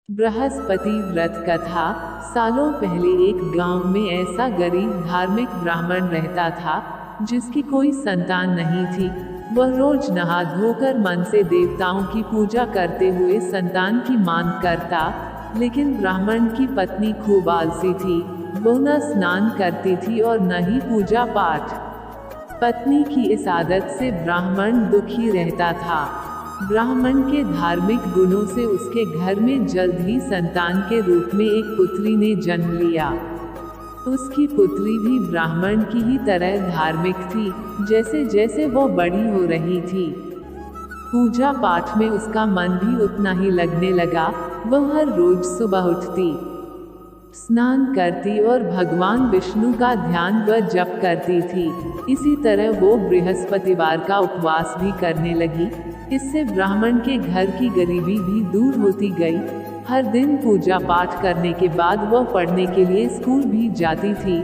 बृहस्पति व्रत कथा। सालों पहले एक गांव में ऐसा गरीब धार्मिक ब्राह्मण रहता था जिसकी कोई संतान नहीं थी। वह रोज नहा धोकर मन से देवताओं की पूजा करते हुए संतान की मांग करता, लेकिन ब्राह्मण की पत्नी खूब आलसी थी। वो न स्नान करती थी और न ही पूजा पाठ। पत्नी की इस आदत से ब्राह्मण दुखी रहता था। ब्राह्मण के धार्मिक गुणों से उसके घर में जल्द ही संतान के रूप में एक पुत्री ने जन्म लिया। उसकी पुत्री भी ब्राह्मण की ही तरह धार्मिक थी। जैसे जैसे वो बड़ी हो रही थी, पूजा पाठ में उसका मन भी उतना ही लगने लगा। वह हर रोज सुबह उठती, स्नान करती और भगवान विष्णु का ध्यान व जप करती थी। इसी तरह वो बृहस्पतिवार का उपवास भी करने लगी। इससे ब्राह्मण के घर की गरीबी भी दूर होती गई। हर दिन पूजा पाठ करने के बाद वह पढ़ने के लिए स्कूल भी जाती थी।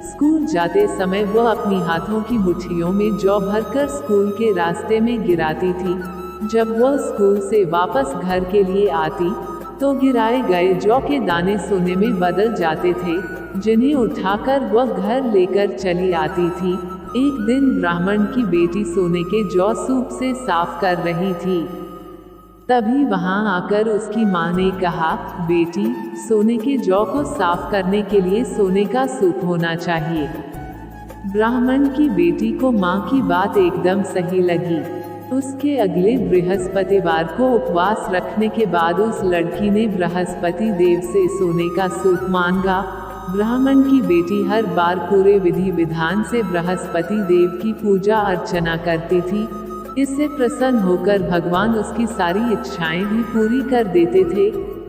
स्कूल जाते समय वह अपनी हाथों की मुट्ठियों में जौ भरकर स्कूल के रास्ते में गिराती थी। जब वह स्कूल से वापस घर के लिए आती तो गिराए गए जौ के दाने सोने में बदल जाते थे, जिन्हें उठाकर वह घर लेकर चली आती थी। एक दिन ब्राह्मण की बेटी सोने के जौ सूप से साफ कर रही थी। तभी वहां आकर उसकी मां ने कहा, बेटी, सोने के जौ को साफ करने के लिए सोने का सूप होना चाहिए। ब्राह्मण की बेटी को मां की बात एकदम सही लगी। उसके अगले बृहस्पतिवार को उपवास रखने के बाद उस लड़की ने बृहस्पति देव से सोने का सूप मांगा। ब्राह्मण की बेटी हर बार पूरे विधि विधान से बृहस्पति देव की पूजा अर्चना करती थी। इससे प्रसन्न होकर भगवान उसकी सारी इच्छाएं भी पूरी कर देते थे।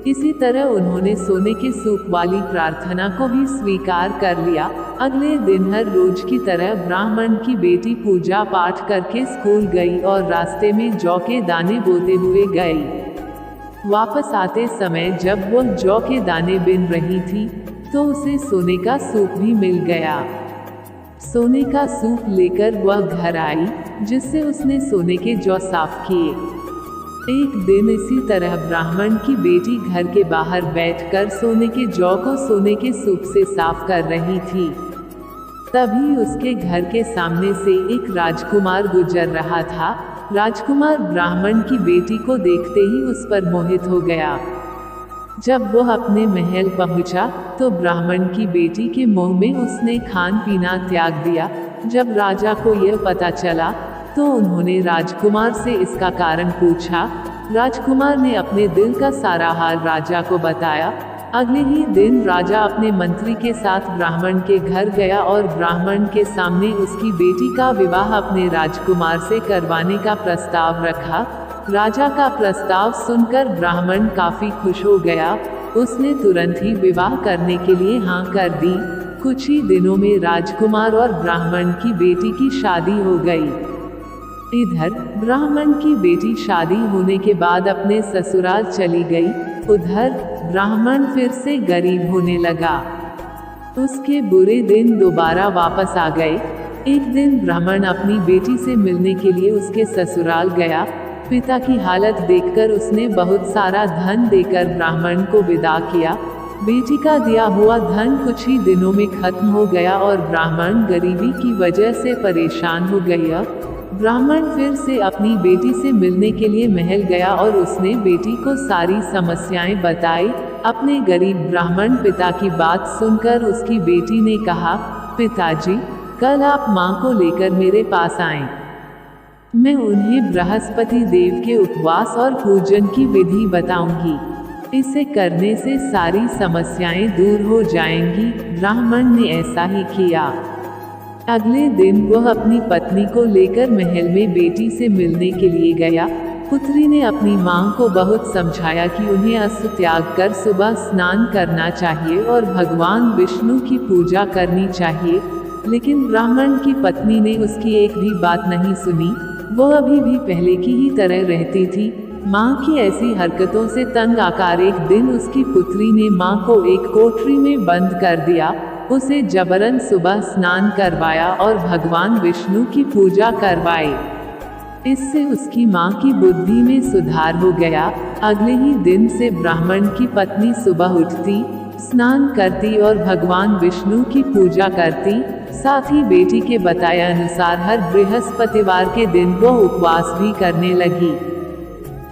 इसी तरह उन्होंने सोने के सूप वाली प्रार्थना को भी स्वीकार कर लिया। अगले दिन हर रोज की तरह ब्राह्मण की बेटी पूजा पाठ करके स्कूल गई और रास्ते में जौ के दाने बोते हुए गई। वापस आते समय जब वह जौ के दाने बिन रही थी तो उसे सोने का सूप भी मिल गया। सोने का सूप लेकर वह घर आई, जिससे उसने सोने के जौ साफ किए। एक दिन इसी तरह ब्राह्मण की बेटी घर के बाहर बैठकर सोने के जौ को सोने के सूप से साफ कर रही थी। तभी उसके घर के सामने से एक राजकुमार गुजर रहा था। राजकुमार ब्राह्मण की बेटी को देखते ही उस पर मोहित हो गया। जब वह अपने महल पहुंचा तो ब्राह्मण की बेटी के मुंह में उसने खान पीना त्याग दिया। जब राजा को यह पता चला तो उन्होंने राजकुमार से इसका कारण पूछा। राजकुमार ने अपने दिल का सारा हाल राजा को बताया। अगले ही दिन राजा अपने मंत्री के साथ ब्राह्मण के घर गया और ब्राह्मण के सामने उसकी बेटी का विवाह अपने राजकुमार से करवाने का प्रस्ताव रखा। राजा का प्रस्ताव सुनकर ब्राह्मण काफी खुश हो गया। उसने तुरंत ही विवाह करने के लिए हाँ कर दी। कुछ ही दिनों में राजकुमार और ब्राह्मण की बेटी की शादी हो गई। इधर ब्राह्मण की बेटी शादी होने के बाद अपने ससुराल चली गई। उधर ब्राह्मण फिर से गरीब होने लगा। उसके बुरे दिन दोबारा वापस आ गए। एक दिन ब्राह्मण अपनी बेटी से मिलने के लिए उसके ससुराल गया। पिता की हालत देखकर उसने बहुत सारा धन देकर ब्राह्मण को विदा किया। बेटी का दिया हुआ धन कुछ ही दिनों में खत्म हो गया और ब्राह्मण गरीबी की वजह से परेशान हो गया। ब्राह्मण फिर से अपनी बेटी से मिलने के लिए महल गया और उसने बेटी को सारी समस्याएं बताई। अपने गरीब ब्राह्मण पिता की बात सुनकर उसकी बेटी ने कहा, पिताजी, कल आप मां को लेकर मेरे पास आएं। मैं उन्हें बृहस्पति देव के उपवास और पूजन की विधि बताऊंगी। इसे करने से सारी समस्याएं दूर हो जाएंगी। ब्राह्मण ने ऐसा ही किया। अगले दिन वह अपनी पत्नी को लेकर महल में बेटी से मिलने के लिए गया। पुत्री ने अपनी मां को बहुत समझाया कि उन्हें अस्त त्याग कर सुबह स्नान करना चाहिए और भगवान विष्णु की पूजा करनी चाहिए, लेकिन ब्राह्मण की पत्नी ने उसकी एक भी बात नहीं सुनी। वो अभी भी पहले की ही तरह रहती थी। मां की ऐसी हरकतों से तंग आकर एक दिन उसकी पुत्री ने मां को एक कोठरी में बंद कर दिया। उसे जबरन सुबह स्नान करवाया और भगवान विष्णु की पूजा करवाई। इससे उसकी मां की बुद्धि में सुधार हो गया। अगले ही दिन से ब्राह्मण की पत्नी सुबह उठती, स्नान करती और भगवान विष्णु की पूजा करती। साथ ही बेटी के बताए अनुसार हर बृहस्पतिवार के दिन वो उपवास भी करने लगी।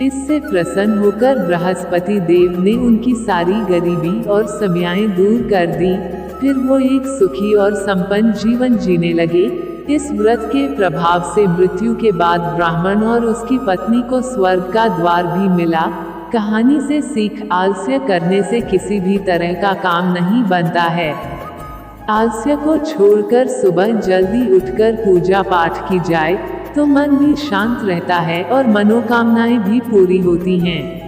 इससे प्रसन्न होकर बृहस्पति देव ने उनकी सारी गरीबी और समस्याएं दूर कर दी। फिर वो एक सुखी और संपन्न जीवन जीने लगे। इस व्रत के प्रभाव से मृत्यु के बाद ब्राह्मण और उसकी पत्नी को स्वर्ग का द्वार भी मिला। कहानी से सीख, आलस्य करने से किसी भी तरह का काम नहीं बनता है। आलस्य को छोड़कर सुबह जल्दी उठकर पूजा पाठ की जाए तो मन भी शांत रहता है और मनोकामनाएं भी पूरी होती हैं।